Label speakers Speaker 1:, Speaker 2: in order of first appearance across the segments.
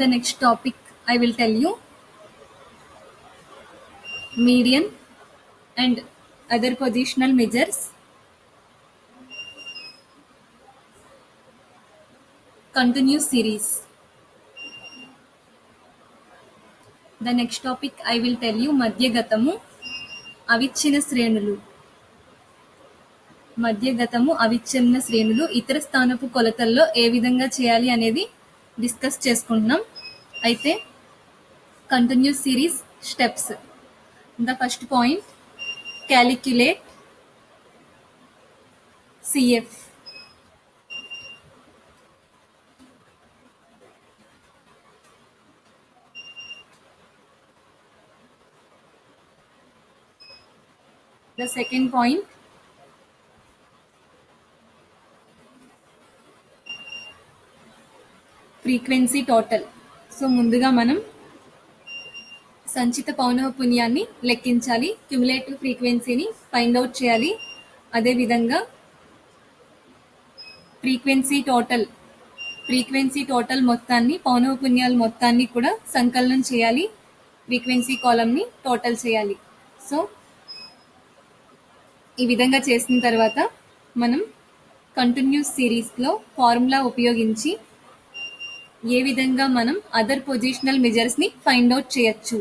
Speaker 1: The next topic I will tell you median and other positional measures. Continuous series. The next topic I will tell you మధ్యగతము అవిచ్ఛిన్న శ్రేణులు. మధ్యగతము అవిచ్ఛిన్న శ్రేణులు ఇతర స్థానపు కొలతల్లో ఏ విధంగా చేయాలి అనేది డిస్కస్ చేసుకుంటున్నాం. అయితే continuous series steps. The first point, calculate CF. The second point, frequency total. So ముందుగా మనం సంచిత పౌనఃపున్యాన్ని లెక్కించాలి, క్యుములేటివ్ ఫ్రీక్వెన్సీని ఫైండ్ అవుట్ చేయాలి. అదేవిధంగా ఫ్రీక్వెన్సీ టోటల్ మొత్తాన్ని, పౌనఃపున్యాల మొత్తాన్ని కూడా సంకలనం చేయాలి, ఫ్రీక్వెన్సీ కాలమ్ని టోటల్ చేయాలి. సో ఈ విధంగా చేసిన తర్వాత మనం కంటిన్యూస్ సిరీస్లో ఫార్ములా ఉపయోగించి ఏ విధంగా మనం అదర్ పొజిషనల్ మెజర్స్ని ఫైండ్ అవుట్ చేయొచ్చు.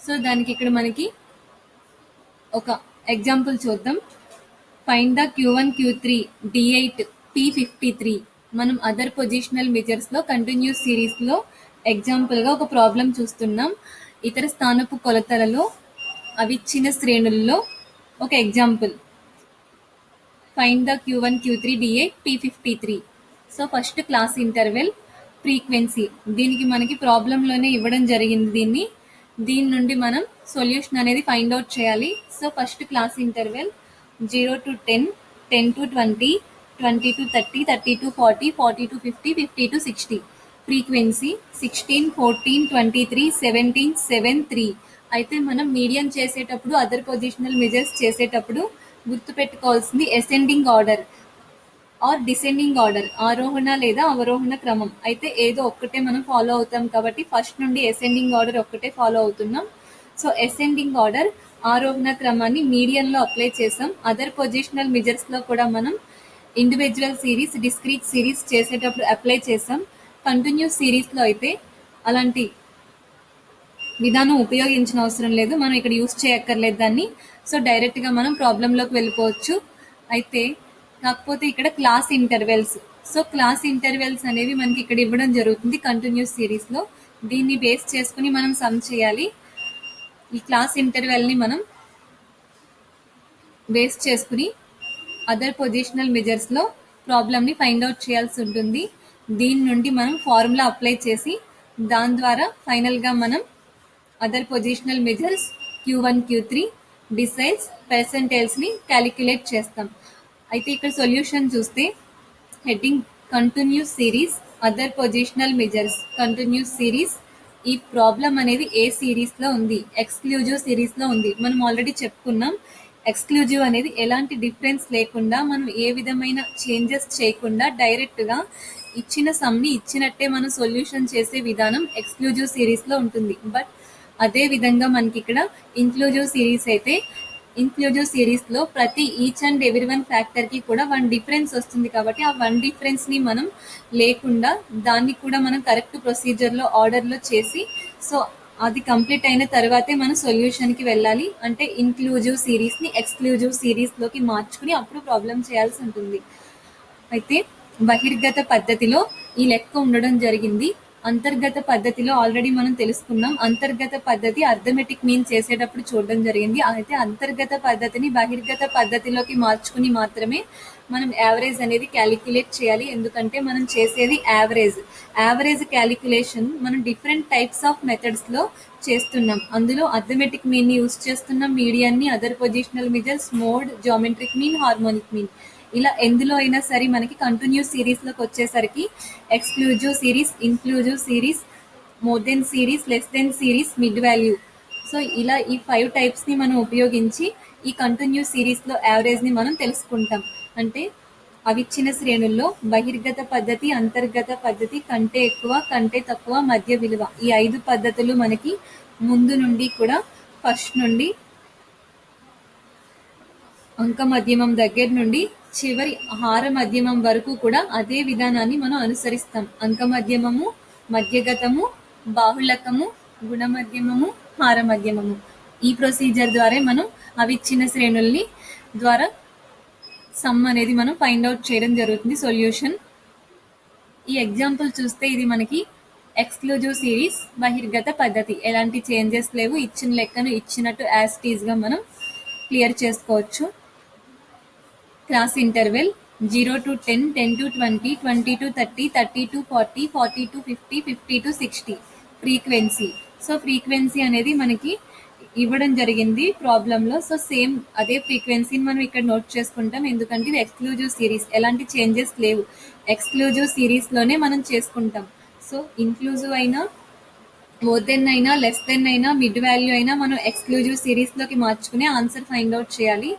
Speaker 1: సో దానికి ఇక్కడ మనకి ఒక ఎగ్జాంపుల్ చూద్దాం. Find the Q1 Q3 D8 P53. మనం అదర్ పొజిషనల్ మెజర్స్లో కంటిన్యూస్ సిరీస్లో ఎగ్జాంపుల్గా ఒక ప్రాబ్లం చూస్తున్నాం. ఇతర స్థానపు కొలతలలో అవిచ్ఛిన్న శ్రేణుల్లో ఒక example. Find the Q1 Q3 D8 P53. So first class interval, frequency. దీనికి మనకి ప్రాబ్లంలోనే ఇవ్వడం జరిగింది. దీని నుండి మనం సొల్యూషన్ అనేది ఫైండ్ అవుట్ చేయాలి. So first class interval 0 to 10, 10 to 20, 20 to 30, 30 to 40, 40 to 50, 50 to 60. Frequency 16, 14, 23, 17, 7, 3. అయితే మనం మీడియం చేసేటప్పుడు, అదర్ పొజిషనల్ మెజర్స్ చేసేటప్పుడు గుర్తుపెట్టుకోవాల్సింది ascending order or descending order, ఆరోహణ లేదా అవరోహణ క్రమం. అయితే ఏదో ఒక్కటే మనం ఫాలో అవుతాం కాబట్టి ఫస్ట్ నుండి అసెండింగ్ ఆర్డర్ ఒక్కటే ఫాలో అవుతున్నాం. సో అసెండింగ్ ఆర్డర్, ఆరోహణ క్రమాన్ని మీడియంలో అప్లై చేసాం. అదర్ పొజిషనల్ మెజర్స్లో కూడా మనం ఇండివిజువల్ సిరీస్, డిస్క్రీట్ సిరీస్ చేసేటప్పుడు అప్లై చేసాం. కంటిన్యూస్ సిరీస్లో అయితే అలాంటి విధానం ఉపయోగించిన అవసరం లేదు, మనం ఇక్కడ యూస్ చేయక్కర్లేదు దాన్ని. సో డైరెక్ట్గా మనం ప్రాబ్లంలోకి వెళ్ళిపోవచ్చు. అయితే కాకపోతే ఇక్కడ class intervals. So class intervals అనేవి మనకి ఇక్కడ ఇవ్వడం జరుగుతుంది కంటిన్యూస్ సిరీస్లో. దీన్ని బేస్ చేసుకుని మనం సమ్ చేయాలి. ఈ క్లాస్ ఇంటర్వెల్ని మనం బేస్ చేసుకుని అదర్ పొజిషనల్ మెజర్స్లో ప్రాబ్లమ్ని ఫైండ్ అవుట్ చేయాల్సి ఉంటుంది. దీని నుండి మనం ఫార్ములా అప్లై చేసి దాని ద్వారా ఫైనల్గా మనం other positional measures Q1 Q3 deciles పర్సెంటేజ్ని క్యాలిక్యులేట్ చేస్తాం. అయితే ఇక్కడ సొల్యూషన్ చూస్తే heading continuous series, other positional measures, continuous series. ఈ ప్రాబ్లం అనేది ఏ సిరీస్లో ఉంది? ఎక్స్క్లూజివ్ సిరీస్లో ఉంది. మనం ఆల్రెడీ చెప్పుకున్నాం, ఎక్స్క్లూజివ్ అనేది ఎలాంటి డిఫరెన్స్ లేకుండా, మనం ఏ విధమైన చేంజెస్ చేయకుండా డైరెక్ట్గా ఇచ్చిన సమ్ని ఇచ్చినట్టే మనం సొల్యూషన్ చేసే విధానం ఎక్స్క్లూజివ్ సిరీస్లో ఉంటుంది. బట్ అదే విధంగా మనకి ఇక్కడ ఇంక్లూజివ్ సిరీస్ అయితే ఇంక్లూజివ్ సిరీస్లో ప్రతి ఈచ్ అండ్ ఎవ్రీ వన్ ఫ్యాక్టర్కి కూడా 1 డిఫరెన్స్ వస్తుంది. కాబట్టి ఆ 1 డిఫరెన్స్ని మనం లేకుండా దాన్ని కూడా మనం కరెక్ట్ ప్రొసీజర్లో, ఆర్డర్లో చేసి, సో అది కంప్లీట్ అయిన తర్వాతే మనం సొల్యూషన్కి వెళ్ళాలి. అంటే ఇంక్లూజివ్ సిరీస్ని ఎక్స్క్లూజివ్ సిరీస్లోకి మార్చుకుని అప్పుడు ప్రాబ్లం చేయాల్సి ఉంటుంది. అయితే బహిర్గత పద్ధతిలో ఈ లెక్క ఉండడం జరిగింది. అంతర్గత పద్ధతిలో ఆల్రెడీ మనం తెలుసుకున్నాం. అంతర్గత పద్ధతి అర్థమెటిక్ మీన్ చేసేటప్పుడు చూడడం జరిగింది. అయితే అంతర్గత పద్ధతిని బహిర్గత పద్ధతిలోకి మార్చుకుని మాత్రమే మనం యావరేజ్ అనేది క్యాలిక్యులేట్ చేయాలి. ఎందుకంటే మనం చేసేది యావరేజ్ క్యాలిక్యులేషన్ మనం డిఫరెంట్ టైప్స్ ఆఫ్ మెథడ్స్లో చేస్తున్నాం. అందులో అర్థమెటిక్ మీన్ని యూస్ చేస్తున్నాం, మీడియాన్ని, other positional measures, mode, geometric mean, harmonic mean. ఇలా ఎందులో అయినా సరే మనకి కంటిన్యూస్ సిరీస్లోకి వచ్చేసరికి exclusive series, inclusive series, more than series, less than series, mid value. So ఇలా ఈ 5 టైప్స్ని మనం ఉపయోగించి ఈ కంటిన్యూస్ సిరీస్లో యావరేజ్ని మనం తెలుసుకుంటాం. అంటే అవిచ్ఛిన్న శ్రేణుల్లో బహిర్గత పద్ధతి, అంతర్గత పద్ధతి, కంటే ఎక్కువ, కంటే తక్కువ, మధ్య విలువ ఈ 5 పద్ధతులు మనకి ముందు నుండి కూడా ఫస్ట్ నుండి అంక మధ్యమం దగ్గర నుండి చివరి హార మధ్యమం వరకు కూడా అదే విధానాన్ని మనం అనుసరిస్తాం. అంక మధ్యమము, మధ్యగతము, బాహుళకము, గుణమధ్యమము, హార మధ్యమము. ఈ ప్రొసీజర్ ద్వారా మనం అవిచ్ఛిన్న శ్రేణుల్ని ద్వారా సమ్ అనేది మనం ఫైండ్ అవుట్ చేయడం జరుగుతుంది సొల్యూషన్. ఈ ఎగ్జాంపుల్ చూస్తే ఇది మనకి ఎక్స్క్లూజివ్ సిరీస్ బహిర్గత పద్ధతి. ఎలాంటి చేంజెస్ లేవు, ఇచ్చిన లెక్కను ఇచ్చినట్టు యాజ్ టీజ్ గా మనం క్లియర్ చేసుకోవచ్చు. Class interval 0 to 10, 10 to 20, 20 to 30, 30 to 40, 40 to 50, 50 to 60. Frequency. So frequency అనేది మనకి ఇవ్వడం జరిగింది ప్రాబ్లంలో. సో సేమ్ అదే ఫ్రీక్వెన్సీని మనం ఇక్కడ నోట్ చేసుకుంటాం, ఎందుకంటే ఇది ఎక్స్క్లూజివ్ సిరీస్, ఎలాంటి చేంజెస్ లేవు. ఎక్స్క్లూజివ్ సిరీస్లోనే మనం చేసుకుంటాం. సో ఇన్క్లూజివ్ అయినా, మోర్ దెన్ అయినా, లెస్ దెన్ అయినా, మిడ్ వాల్యూ అయినా మనం ఎక్స్క్లూజివ్ సిరీస్లోకి మార్చుకునే ఆన్సర్ ఫైండ్ అవుట్ చేయాలి.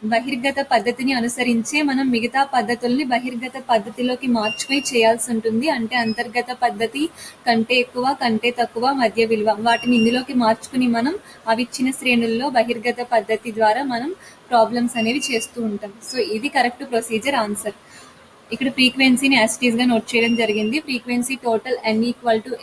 Speaker 1: బహిర్గత పద్ధతిని అనుసరించే మనం మిగతా పద్ధతుల్ని బహిర్గత పద్ధతిలోకి మార్చుకుని చేయాల్సి ఉంటుంది. అంటే అంతర్గత పద్ధతి, కంటే ఎక్కువ, కంటే తక్కువ, మధ్య విలువ వాటిని ఇందులోకి మార్చుకుని మనం అవిచ్ఛిన్న శ్రేణుల్లో బహిర్గత పద్ధతి ద్వారా మనం ప్రాబ్లమ్స్ అనేవి చేస్తూ ఉంటాం. సో ఇది కరెక్ట్ ప్రొసీజర్ ఆన్సర్. ఇక్కడ ఫ్రీక్వెన్సీని యాస్టీస్ గా నోట్ చేయడం జరిగింది. Frequency total n =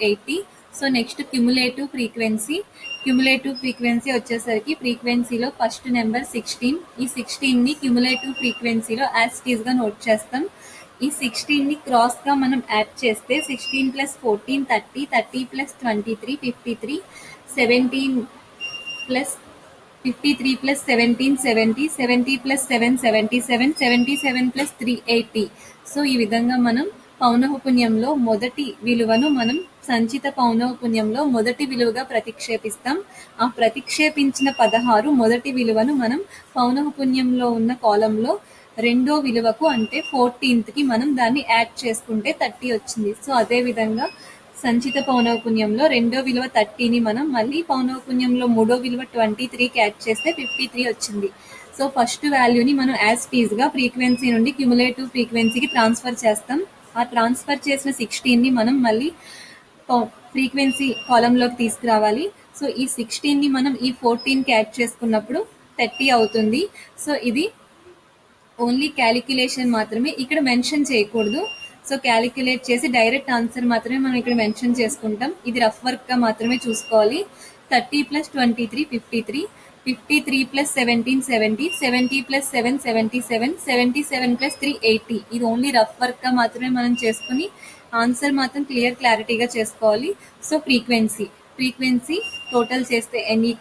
Speaker 1: 80. So next cumulative frequency. Cumulative frequency వచ్చేసరికి ఫ్రీక్వెన్సీలో ఫస్ట్ నెంబర్ 16. ఈ 16ని క్యుములేటివ్ ఫ్రీక్వెన్సీలో యాస్టీస్ గా నోట్ చేస్తాం. ఈ 16ని క్రాస్ గా మనం యాడ్ చేస్తే 16 + 14 30, 30 + 23 53, 17 + 53 + 17 70, 70 + 7 77, 77 + 3 80. సో ఈ విధంగా మనం పౌనఃపున్యంలో మొదటి విలువను మనం సంచిత పౌనఃపున్యంలో మొదటి విలువగా ప్రతిక్షేపిస్తాం. ఆ ప్రతిక్షేపించిన 16 మొదటి విలువను మనం పౌనఃపున్యంలో ఉన్న కాలంలో రెండో విలువకు అంటే 14th మనం దాన్ని యాడ్ చేసుకుంటే 30 వచ్చింది. సో అదే విధంగా సంచిత పౌనఃపున్యంలో రెండో విలువ 30ని మనం మళ్ళీ పౌనఃపున్యంలో మూడో విలువ 23కి యాడ్ చేస్తే 53 వచ్చింది. సో ఫస్ట్ వాల్యూని మనం యాజ్ టీజ్ గా ఫ్రీక్వెన్సీ నుండి క్యుములేటివ్ ఫ్రీక్వెన్సీకి ట్రాన్స్ఫర్ చేస్తాం. ఆ ట్రాన్స్ఫర్ చేసిన 16ని మనం మళ్ళీ ఫ్రీక్వెన్సీ కాలంలోకి తీసుకురావాలి. సో ఈ 16ని మనం ఈ 14కి యాడ్ చేసుకున్నప్పుడు 30 అవుతుంది. సో ఇది ఓన్లీ క్యాలిక్యులేషన్ మాత్రమే, ఇక్కడ మెన్షన్ చేయకూడదు. సో క్యాలిక్యులేట్ చేసి డైరెక్ట్ ఆన్సర్ మాత్రమే మనం ఇక్కడ మెన్షన్ చేసుకుంటాం. ఇది రఫ్ వర్క్ గా మాత్రమే చూసుకోవాలి. 30 + 23 53, 53 + 17 70, 70 + 7 77, 77 + 3 80. ఇది ఓన్లీ రఫ్ వర్క్ గా మాత్రమే మనం చేసుకుని ఆన్సర్ మాత్రం క్లారిటీగా చేసుకోవాలి. సో ఫ్రీక్వెన్సీ టోటల్ చేస్తే n =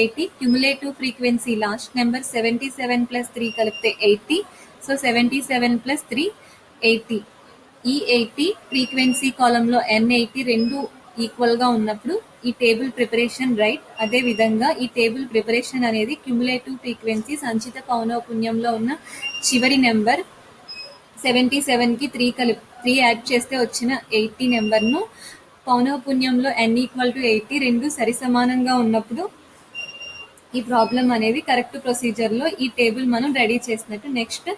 Speaker 1: 80. Cumulative frequency last number 77 + 3 కలిపితే 80. సో 77 + 3 80. ఈ 80 ఫ్రీక్వెన్సీ కాలంలో n80 రెండు ఈక్వల్ గా ఉన్నప్పుడు ఈ టేబుల్ ప్రిపరేషన్ రైట్. అదే విధంగా ఈ టేబుల్ ప్రిపరేషన్ అనేది క్యుములేటివ్ ఫ్రీక్వెన్సీ సంచిత పౌనఃపున్యంలో ఉన్న చివరి నెంబర్ 77కి 3 యాడ్ చేస్తే వచ్చిన 80 నెంబర్ను పౌనఃపున్యంలో n = 80 రెండు సరి సమానంగా ఉన్నప్పుడు ఈ ప్రాబ్లం అనేది కరెక్ట్ ప్రొసీజర్లో ఈ టేబుల్ మనం రెడీ చేసినట్టు. నెక్స్ట్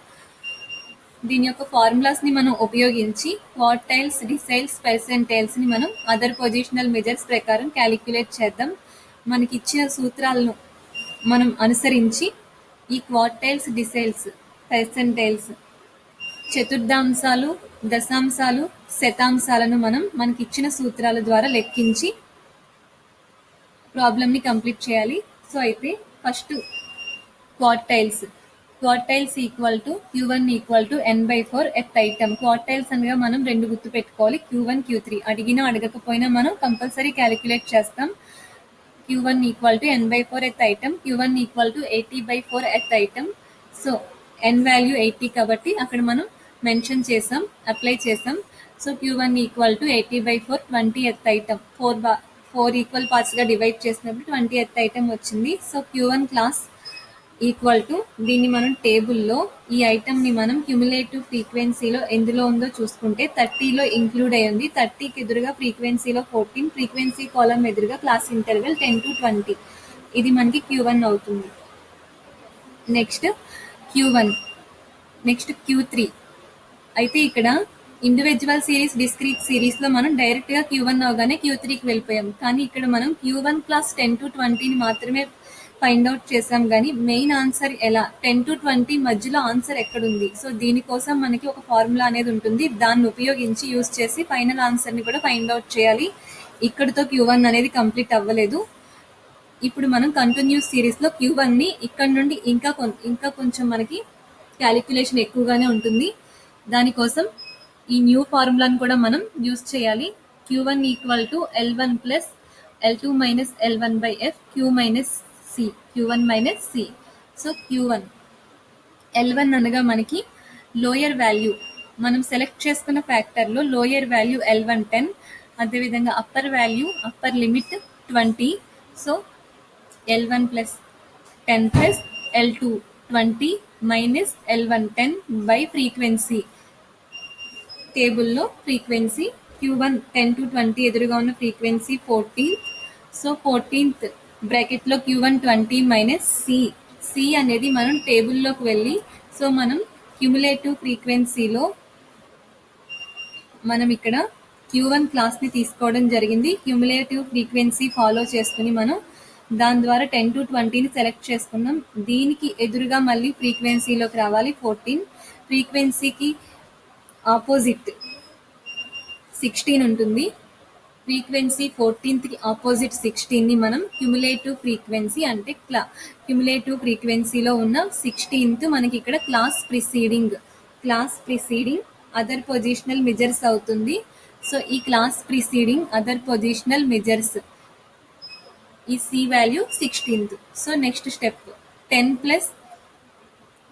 Speaker 1: దీని యొక్క ఫార్ములాస్ ని మనం ఉపయోగించి క్వార్టైల్స్, డిసైల్స్, పర్సెంటైల్స్ ని మనం అదర్ పొజిషనల్ మెజర్స్ ప్రకారం క్యాలిక్యులేట్ చేద్దాం. మనకి ఇచ్చిన సూత్రాలను మనం అనుసరించి ఈ క్వార్టైల్స్, డిసైల్స్, పర్సెంటైల్స్, చతుర్థాంశాలు, దశాంశాలు, శతాంశాలను మనం మనకి ఇచ్చిన సూత్రాల ద్వారా లెక్కించి ప్రాబ్లమ్ ని కంప్లీట్ చేయాలి. సో అయితే first quartiles equal to Q1 = n/4 th item. Quartiles అనగా మనం రెండు గుర్తు పెట్టుకోవాలి, Q1 Q3. అడిగినా అడగకపోయినా మనం కంపల్సరీ క్యాలిక్యులేట్ చేస్తాం. Q1 = n/4 th item, Q1 = 80/4 at item. So n value 80 కాబట్టి అక్కడ మనం మెన్షన్ చేసాం, అప్లై చేసాం. సో Q1 = 80/4 20 ఎత్ ఐటమ్. 4 ఈక్వల్ పార్ట్స్ గా డివైడ్ చేసినప్పుడు 20 ఎత్ ఐటమ్ వచ్చింది. So Q1 class equal to దీన్ని మనం టేబుల్లో ఈ ఐటమ్ ని మనం క్యుములేటివ్ ఫ్రీక్వెన్సీలో ఎందులో ఉందో చూసుకుంటే 30లో ఇంక్లూడ్ అయ్యింది. 30కి ఎదురుగా ఫ్రీక్వెన్సీలో 14, ఫ్రీక్వెన్సీ కాలం ఎదురుగా క్లాస్ ఇంటర్వెల్ 10 to 20. ఇది మనకి Q1 అవుతుంది. Next Q1 next Q3. అయితే ఇక్కడ ఇండివిజువల్ సిరీస్, డిస్క్రీట్ సిరీస్లో మనం డైరెక్ట్గా Q1 అవగానే Q3కి వెళ్ళిపోయాం. కానీ ఇక్కడ మనం Q1 క్లాస్ 10 to 20ని మాత్రమే ఫైండ్ అవుట్ చేసాం. కానీ మెయిన్ ఆన్సర్ ఎలా, 10 to 20 మధ్యలో ఆన్సర్ ఎక్కడుంది? సో దీనికోసం మనకి ఒక ఫార్ములా అనేది ఉంటుంది. దాన్ని ఉపయోగించి యూస్ చేసి ఫైనల్ ఆన్సర్ని కూడా ఫైండ్ అవుట్ చేయాలి. ఇక్కడితో Q1 అనేది కంప్లీట్ అవ్వలేదు. ఇప్పుడు మనం కంటిన్యూస్ సిరీస్లో Q1ని ఇక్కడ నుండి ఇంకా కొంచెం మనకి క్యాలిక్యులేషన్ ఎక్కువగానే ఉంటుంది. దానికోసం ఈ న్యూ ఫార్ములాని కూడా మనం యూస్ చేయాలి. Q1 equal to L1 plus L2 minus L1 by F Q1 minus C. So Q1 L1 అనగా మనకి లోయర్ వాల్యూ, మనం సెలెక్ట్ చేసుకున్న ఫ్యాక్టర్లో లోయర్ వాల్యూ L1 10, అదేవిధంగా upper limit 20. So L1 plus 10 plus L2 20 minus L1 10 by frequency. టేబుల్లో frequency Q1 10 to 20 ఎదురుగా ఉన్న frequency 14. So 14th బ్రాకెట్లో Q1 20 minus C అనేది మనం టేబుల్లోకి వెళ్ళి, సో మనం క్యుములేటివ్ ఫ్రీక్వెన్సీలో మనం ఇక్కడ Q1 క్లాస్ని తీసుకోవడం జరిగింది. క్యుములేటివ్ ఫ్రీక్వెన్సీ ఫాలో చేసుకుని మనం దాని ద్వారా 10 to 20ని సెలెక్ట్ చేసుకున్నాం. దీనికి ఎదురుగా మళ్ళీ ఫ్రీక్వెన్సీలోకి రావాలి 14. ఫ్రీక్వెన్సీకి ఆపోజిట్ 16 ఉంటుంది. ఫ్రీక్వెన్సీ 14కి ఆపోజిట్ 16ని మనం క్యుములేటివ్ ఫ్రీక్వెన్సీ అంటే క్యుములేటివ్ ఫ్రీక్వెన్సీలో ఉన్న 16th మనకి ఇక్కడ class preceding other positional measures అవుతుంది. సో ఈ class preceding other positional measures, ఈ C value 16th. So next step 10 plus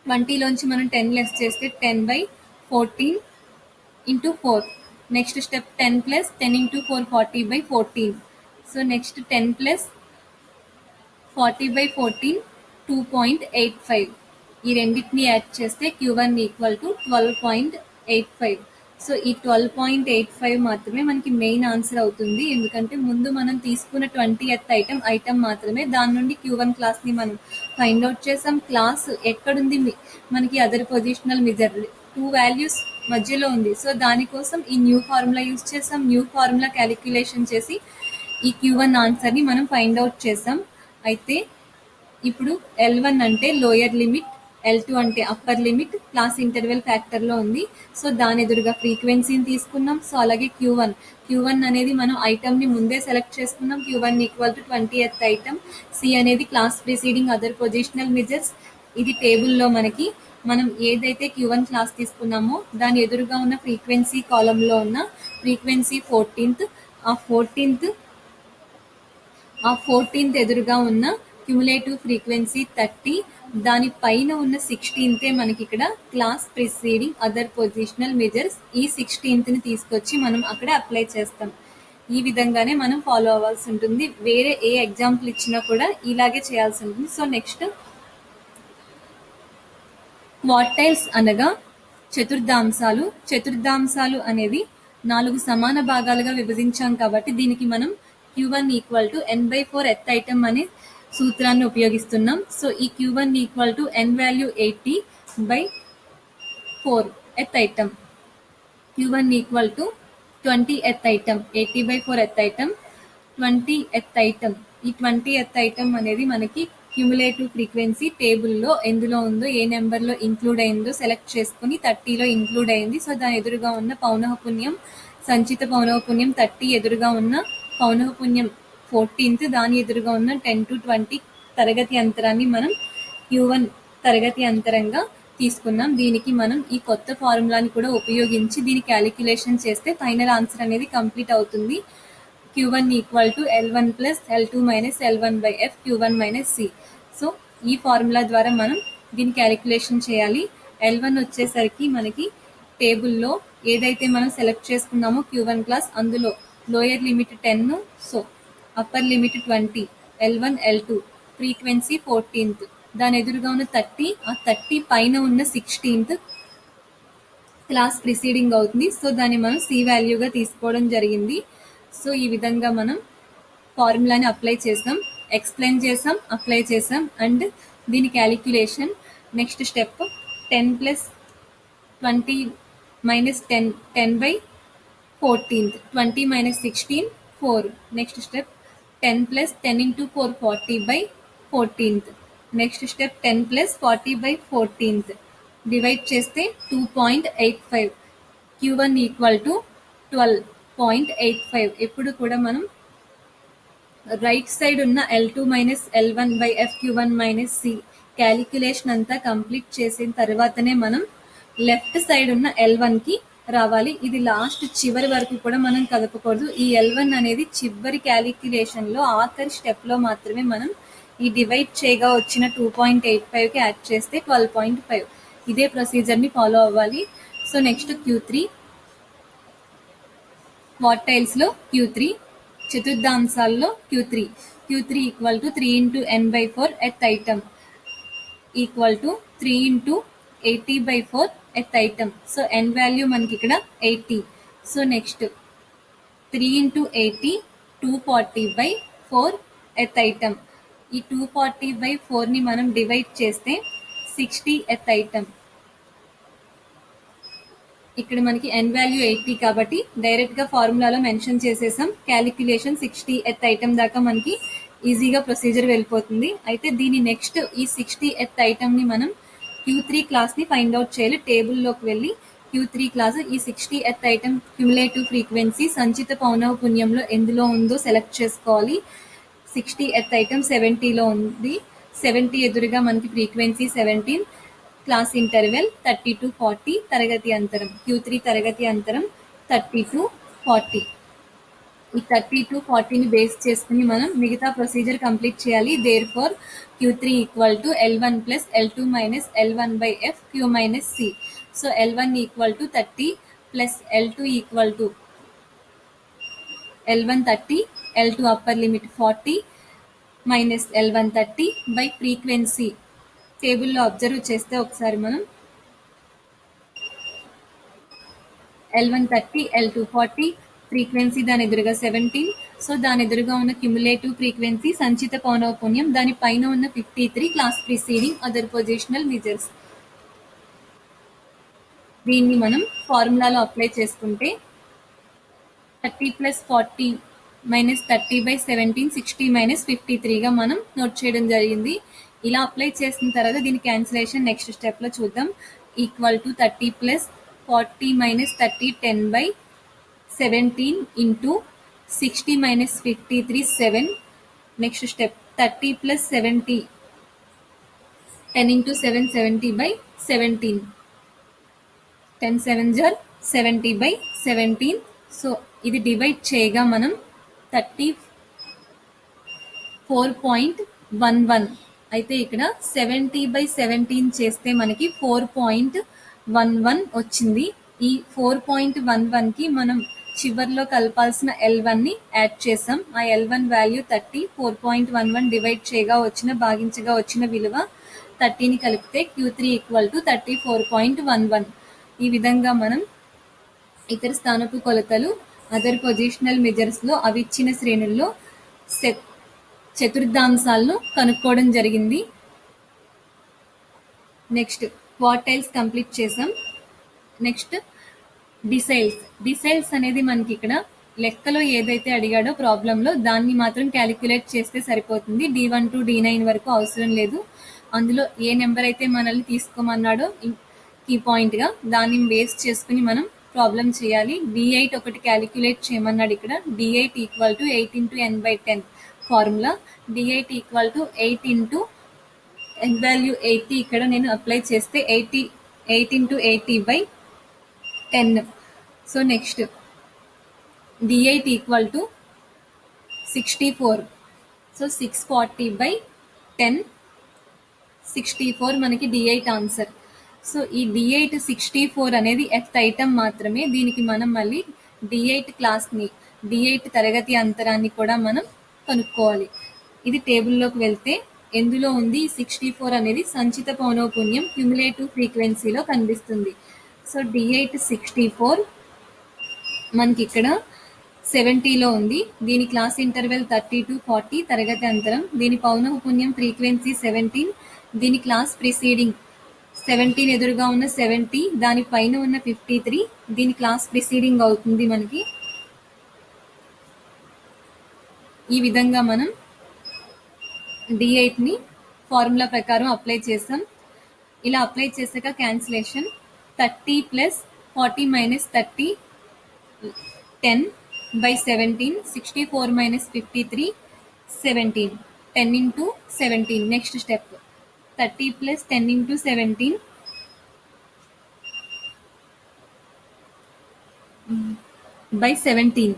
Speaker 1: 20లోంచి మనం 10 లెస్ చేస్తే 10 by 14 into 4. Next step 10 plus 10 into 4 40 by 14. So next 10 plus 40 by 14 2.85. ఈ రెండింటిని యాడ్ చేస్తే Q1 equal to 12.85. So ఈ 12.85 మాత్రమే మనకి మెయిన్ ఆన్సర్ అవుతుంది. ఎందుకంటే ముందు మనం తీసుకున్న 20th ఐటమ్ మాత్రమే, దాని నుండి Q1 క్లాస్ని మనం ఫైండ్ అవుట్ చేసాం. క్లాస్ ఎక్కడుంది మనకి అదర్ పొజిషనల్ మెజర్ 2 వాల్యూస్ మధ్యలో ఉంది. సో దానికోసం ఈ న్యూ ఫార్ములా యూస్ చేసాం. న్యూ ఫార్ములా క్యాలిక్యులేషన్ చేసి ఈ Q1 ఆన్సర్ని మనం ఫైండ్ అవుట్ చేసాం. అయితే ఇప్పుడు L1 అంటే లోయర్ లిమిట్, L2 అంటే అప్పర్ లిమిట్, క్లాస్ ఇంటర్వెల్ ఫ్యాక్టర్లో ఉంది. సో దాని ఎదురుగా ఫ్రీక్వెన్సీని తీసుకున్నాం. సో అలాగే Q1 అనేది మనం ఐటమ్ని ముందే సెలెక్ట్ చేసుకున్నాం. Q1 equal to 20th item. C అనేది class preceding other positional measures. ఇది టేబుల్లో మనం ఏదైతే Q1 క్లాస్ తీసుకున్నామో దాని ఎదురుగా ఉన్న ఫ్రీక్వెన్సీ కాలంలో ఉన్న ఫ్రీక్వెన్సీ 14th. ఆ 14th ఎదురుగా ఉన్న క్యుములేటివ్ ఫ్రీక్వెన్సీ 30. దాని పైన ఉన్న 16th మనకి ఇక్కడ class preceding other positional measures. ఈ 16th తీసుకొచ్చి మనం అక్కడ అప్లై చేస్తాం. ఈ విధంగానే మనం ఫాలో అవ్వాల్సి ఉంటుంది. వేరే ఏ ఎగ్జాంపుల్ ఇచ్చినా కూడా ఇలాగే చేయాల్సి ఉంటుంది. సో నెక్స్ట్ క్వార్టైల్స్ అనగా చతుర్థాంశాలు అనేది 4 సమాన భాగాలుగా విభజించాం కాబట్టి దీనికి మనం Q1 ఈక్వల్ టు n/4 ఎత్ ఐటమ్ అనే సూత్రాన్ని ఉపయోగిస్తున్నాం. సో ఈ Q1 equal to n value 80/4 ఎత్ ఐటమ్. Q1 ఈక్వల్ టు 20 ఎత్ ఐటమ్, 80/4 ఎత్ ఐటమ్, 20 ఎత్ ఐటమ్. ఈ 20 ఎత్ ఐటమ్ అనేది మనకి క్యుములేటివ్ ఫ్రీక్వెన్సీ టేబుల్లో ఎందులో ఉందో, ఏ నెంబర్లో ఇంక్లూడ్ అయిందో సెలెక్ట్ చేసుకుని 30లో ఇంక్లూడ్ అయింది. సో దాని ఎదురుగా ఉన్న పౌనఃపున్యం, సంచిత పౌనఃపున్యం 30, ఎదురుగా ఉన్న పౌనఃపున్యం 14th, దాని ఎదురుగా ఉన్న 10 to 20 తరగతి అంతరాన్ని మనం Q1 తరగతి అంతరంగా తీసుకున్నాం. దీనికి మనం ఈ కొత్త ఫార్ములాని కూడా ఉపయోగించి దీని క్యాలిక్యులేషన్ చేస్తే ఫైనల్ ఆన్సర్ అనేది కంప్లీట్ అవుతుంది. Q1 equal to L1 plus L2 minus L1 by F Q1 minus C. So ఈ ఫార్ములా ద్వారా మనం దీన్ని క్యాలిక్యులేషన్ చేయాలి. L1 వచ్చేసరికి మనకి టేబుల్లో ఏదైతే మనం సెలెక్ట్ చేసుకున్నామో Q1 క్లాస్, అందులో lower limit 10, so upper limit 20, L1 L2, frequency 14th, దాని ఎదురుగా ఉన్న 30, ఆ 30 పైన ఉన్న 16th క్లాస్ ప్రిసీడింగ్ అవుతుంది. సో దాన్ని మనం C వాల్యూగా తీసుకోవడం జరిగింది. సో ఈ విధంగా మనం ఫార్ములాని అప్లై చేసాం, ఎక్స్ప్లెయిన్ చేసాం, అప్లై చేసాం. అండ్ దీని calculation next step 10 plus 20 minus 10, 10 by 14th. 20 minus 16, 4. Next step, 10 plus 10 into 4, 40 by 14th. Next step, 10 plus 40 by 14th. Divide చేస్తే 2.85. Q1 equal to 12.85. ఎప్పుడు కూడా మనం రైట్ సైడ్ ఉన్న L2 minus L1 by FQ1 minus C calculation అంతా complete చేసిన తర్వాతనే మనం left side ఉన్న L1కి రావాలి. ఇది లాస్ట్ చివరి వరకు కూడా మనం కదపకూడదు. ఈ L1 అనేది చివరి క్యాలిక్యులేషన్లో ఆఖరి స్టెప్లో మాత్రమే మనం ఈ డివైడ్ చేయగా వచ్చిన 2.85కి యాడ్ చేస్తే 12.5. ఇదే ప్రొసీజర్ని ఫాలో అవ్వాలి. So next Q3 క్వార్టైల్స్లో Q3, చతుర్థాంశాల్లో Q3 equal to 3 into n by 4 ఎత్ item equal to 3 into 80 by 4 ఎత్ ఐటమ్. సో n వాల్యూ మనకి ఇక్కడ 80. సో నెక్స్ట్ 3 into 80, 240 by 4 ఎత్ ఐటమ్. ఈ 240 by 4ని మనం డివైడ్ చేస్తే 60 ఎత్ ఐటమ్. ఇక్కడ మనకి n వాల్యూ 80 కాబట్టి డైరెక్ట్గా ఫార్ములాలో మెన్షన్ చేసేసాం. క్యాలిక్యులేషన్ 60 ఎత్ ఐటమ్ దాకా మనకి ఈజీగా ప్రొసీజర్ వెళ్ళిపోతుంది. అయితే దీని నెక్స్ట్ ఈ 60 ఎత్ ఐటమ్ని మనం Q3 క్లాస్ని ఫైండ్ అవుట్ చేయాలి. టేబుల్లోకి వెళ్ళి Q3 క్లాస్ ఈ 60 ఎత్ ఐటమ్ క్యుములేటివ్ ఫ్రీక్వెన్సీ సంచిత పౌనః పున్యంలో ఎందులో ఉందో సెలెక్ట్ చేసుకోవాలి. 60 ఎత్ ఐటమ్ 70లో ఉంది. 70 ఎదురుగా మనకి ఫ్రీక్వెన్సీ 17, క్లాస్ ఇంటర్వెల్ 30 to 40, తరగతి అంతరం Q3 తరగతి అంతరం 30 to 40. ఈ 30 to 40ని బేస్ చేసుకుని మనం మిగతా ప్రొసీజర్ కంప్లీట్ చేయాలి. Therefore Q3 equal to L1 plus L2 minus L1 by F Q minus C. So L1 equal to 30 plus L2 equal to L1 30, L2 upper limit 40 minus L1 30 by frequency టేబుల్లో observe చేస్తే ఒకసారి మనం L1 30, L2 40, frequency దాని ఎదురుగా 17. So దాని ఎదురుగా ఉన్న cumulative frequency సంచిత పౌనః పున్యం, దాని పైన ఉన్న 53 class preceding other positional measures. దీన్ని మనం ఫార్ములాలో అప్లై చేసుకుంటే 30 ప్లస్ 40 మైనస్ 30 by 17, 60 మైనస్ 53గా మనం నోట్ చేయడం జరిగింది. ఇలా అప్లై చేసిన తర్వాత దీని క్యాన్సిలేషన్ నెక్స్ట్ స్టెప్లో చూద్దాం. Equal to 30 plus 40 minus 30, 10 by 17 into 60 minus 53, 7. Next step 30 plus 70, 10 into 7, 70 by 17. 10 7 జర్ 70 by 17. So ఇది డివైడ్ చేయగా మనం 34.11. అయితే ఇక్కడ 70 by 17 చేస్తే మనకి 4.11 వచ్చింది. ఈ 4.11కి మనం చివర్లో కలపాల్సిన L1ని యాడ్ చేసాం. ఆ L1 వాల్యూ 30. 4.11 డివైడ్ చేయగా భాగించగా వచ్చిన విలువ 30ని కలిపితే Q3 ఈక్వల్ టు 34.11. ఈ విధంగా మనం ఇతర స్థానపు కొలతలు అదర్ పొజిషనల్ మెజర్స్లో అవి ఇచ్చిన శ్రేణుల్లో చతుర్థాంశాలను కనుక్కోవడం జరిగింది. నెక్స్ట్ క్వార్టైల్స్ కంప్లీట్ చేసాం. నెక్స్ట్ డిసైల్స్ అనేది మనకి ఇక్కడ లెక్కలో ఏదైతే అడిగాడో ప్రాబ్లంలో దాన్ని మాత్రం క్యాలిక్యులేట్ చేస్తే సరిపోతుంది. D1 to D9 వరకు అవసరం లేదు. అందులో ఏ నెంబర్ అయితే మనల్ని తీసుకోమన్నాడో కీ పాయింట్గా దాన్ని బేస్ చేసుకుని మనం ప్రాబ్లం చేయాలి. D8 ఒకటి క్యాలిక్యులేట్ చేయమన్నాడు. ఇక్కడ D8 equal to 8 into n by 10 formula. D8 equal to 8 into n value 80 ఇక్కడ నేను అప్లై చేస్తే 8 into 80 by 10. So next D8 equal to 64. So 640 by 10, 64 మనకి D8 ఆన్సర్. సో ఈ D8 64 అనేది ఎత్ ఐటమ్ మాత్రమే. దీనికి మనం మళ్ళీ D8 క్లాస్ని, D8 తరగతి అంతరాన్ని కూడా మనం కనుక్కోవాలి. ఇది టేబుల్లోకి వెళ్తే ఎందులో ఉంది 64 అనేది సంచిత పౌనఃపున్యం క్యుములేటివ్ ఫ్రీక్వెన్సీలో కనిపిస్తుంది. సో D8 64 మనకి ఇక్కడ 70లో ఉంది. దీని క్లాస్ ఇంటర్వెల్ 30 to 40, తరగతి అంతరం. దీని పౌనఃపున్యం ఫ్రీక్వెన్సీ 17, దీని క్లాస్ ప్రిసీడింగ్ 17 ఎదురుగా ఉన్న 70, దాని పైన ఉన్న 53, దీని క్లాస్ ప్రిసీడింగ్ అవుతుంది మనకి. ఈ విధంగా మనం D8ని ఫార్ములా ప్రకారం అప్లై చేసాం. ఇలా అప్లై చేశాక cancellation 30 plus 40 minus 30 10/17, 64 minus 53 17, 10 into 17. Next step 30 plus 10 into 17 by 17.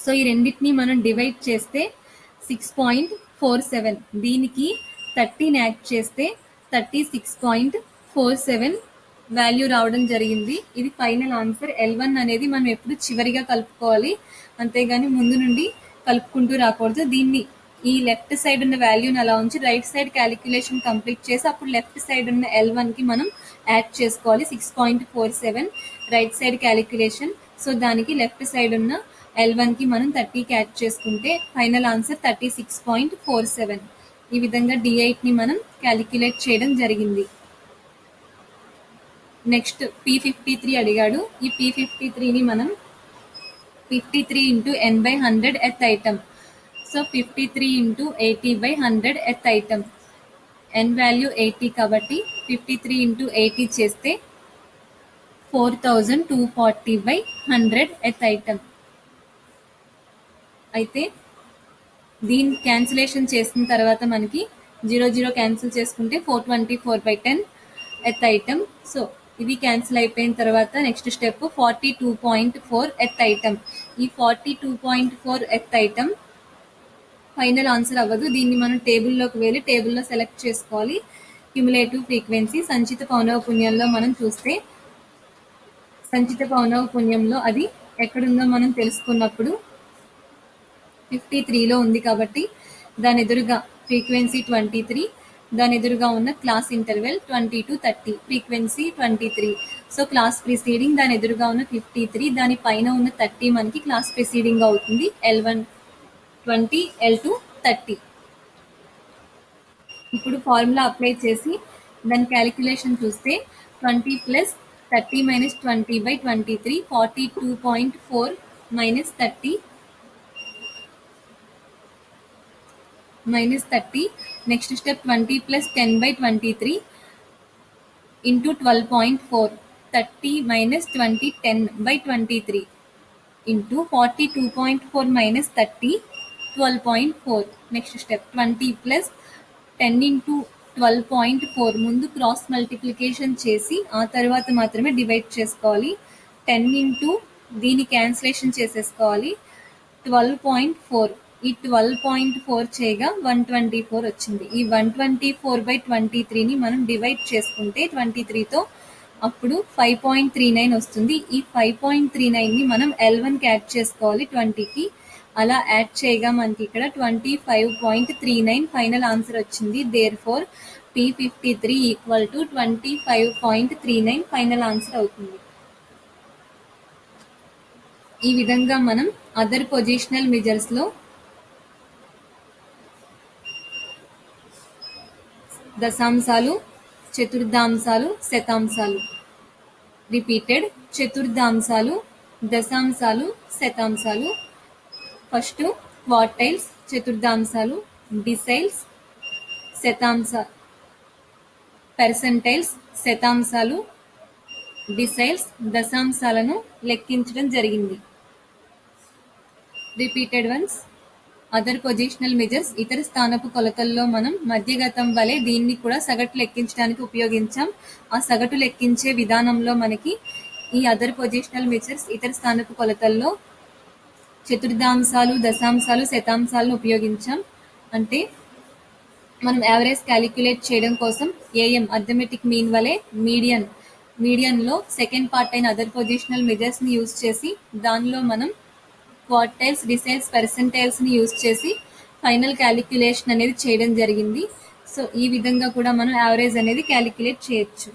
Speaker 1: So ఈ రెండింటిని మనం డివైడ్ చేస్తే 6.47, దీనికి 30 యాడ్ చేస్తే 36.47 వాల్యూ రావడం జరిగింది. ఇది ఫైనల్ ఆన్సర్. L1 అనేది మనం ఎప్పుడు చివరిగా కలుపుకోవాలి, అంతేగాని ముందు నుండి కలుపుకుంటూ రాకూడదు. దీన్ని ఈ లెఫ్ట్ సైడ్ ఉన్న వాల్యూని అలా ఉంచి రైట్ సైడ్ క్యాలిక్యులేషన్ కంప్లీట్ చేసి అప్పుడు లెఫ్ట్ సైడ్ ఉన్న L1కి మనం యాడ్ చేసుకోవాలి. 6.47 రైట్ సైడ్ క్యాలిక్యులేషన్. సో దానికి లెఫ్ట్ సైడ్ ఉన్న L1కి మనం 30కి యాడ్ చేసుకుంటే ఫైనల్ ఆన్సర్ 36.47. ఈ విధంగా D8ని మనం క్యాలిక్యులేట్ చేయడం జరిగింది. నెక్స్ట్ P53 అడిగాడు. ఈ P53ని మనం 53 into n/100 ఎత్ ఐటమ్. సో 53 into 80/100 ఎత్ ఐటమ్. n వాల్యూ 80 కాబట్టి 53 into 80 చేస్తే 4240/100 ఎత్ ఐటమ్. అయితే దీని క్యాన్సిలేషన్ చేసిన తర్వాత మనకి 0 క్యాన్సిల్ చేసుకుంటే 424/10 ఎత్ ఐటమ్. సో ఇది క్యాన్సిల్ అయిపోయిన తర్వాత నెక్స్ట్ స్టెప్ 42.4 ఎత్ ఐటమ్. ఈ 42.4 ఎత్ ఐటమ్ ఫైనల్ ఆన్సర్ అవ్వదు. దీన్ని మనం టేబుల్లోకి వెళ్ళి టేబుల్లో సెలెక్ట్ చేసుకోవాలి. క్యుములేటివ్ ఫ్రీక్వెన్సీ సంచిత పౌనఃపున్యంలో మనం చూస్తే సంచిత పౌనఃపున్యంలో అది ఎక్కడుందో మనం తెలుసుకున్నప్పుడు 53లో ఉంది కాబట్టి దాని ఎదురుగా ఫ్రీక్వెన్సీ 23, దాని ఎదురుగా ఉన్న class interval 20 to 30, frequency 23. So class preceding దాని ఎదురుగా ఉన్న 53, దాని పైన ఉన్న 30 మనకి క్లాస్ ప్రిసీడింగ్ అవుతుంది. L1 20, L2 30. ఇప్పుడు ఫార్ములా అప్లై చేసి దాని క్యాలిక్యులేషన్ చూస్తే 20 plus 30 minus 20/23, 42.4 minus 30 minus 30. Next step 20 plus 10/23 into 12.4, 30 minus 20, 10/23 into 42.4 minus 30, 12.4. Next step 20 plus 10 into 12.4 ముందు క్రాస్ మల్టిప్లికేషన్ చేసి ఆ తర్వాత మాత్రమే డివైడ్ చేసుకోవాలి. 10 into దీని క్యాన్సిలేషన్ చేసేసుకోవాలి. 12.4, ఈ 12.4 చేయగా 124 వచ్చింది. ఈ 124/23ని మనం డివైడ్ చేసుకుంటే 23తో అప్పుడు 5.39 వస్తుంది. ఈ 5.39ని మనం L1కి యాడ్ చేసుకోవాలి 20కి. అలా యాడ్ చేయగా మనకి ఇక్కడ 25.39 ఫైనల్ ఆన్సర్ వచ్చింది. Therefore P53 equal to 25.39 final answer అవుతుంది. ఈ విధంగా మనం అదర్ పొజిషనల్ మెజర్స్లో దశాంశాలు, చతుర్థాంశాలు, శతాంశాలు రిపీటెడ్. చతుర్థాంశాలు, దశాంశాలు, శతాంశాలు. ఫస్ట్ క్వార్టైల్స్ చతుర్థాంశాలు, డిసైల్స్ శతాంశ, పర్సెంటైల్స్ శతాంశాలు, డిసైల్స్ దశాంశాలను లెక్కించడం జరిగింది. Repeated once other positional measures. ఇతర స్థానపు కొలతల్లో మనం మధ్యగతం వలె దీన్ని కూడా సగటు లెక్కించడానికి ఉపయోగించాం. ఆ సగటు లెక్కించే విధానంలో మనకి ఈ అదర్ పొజిషనల్ మెజర్స్ ఇతర స్థానపు కొలతల్లో చతుర్థాంశాలు, దశాంశాలు, శతాంశాలను ఉపయోగించాం. అంటే మనం యావరేజ్ క్యాలిక్యులేట్ చేయడం కోసం AM అర్థమెటిక్ మీన్ వలె మీడియన్లో సెకండ్ పార్ట్ అయిన అదర్ పొజిషనల్ మెజర్స్ని యూజ్ చేసి దానిలో మనం క్వార్టైల్స్, డిసైల్స్, పర్సెంటైల్స్ని యూజ్ చేసి ఫైనల్ క్యాలిక్యులేషన్ అనేది చేయడం జరిగింది. సో ఈ విధంగా కూడా మనం యావరేజ్ అనేది క్యాలిక్యులేట్ చేయొచ్చు.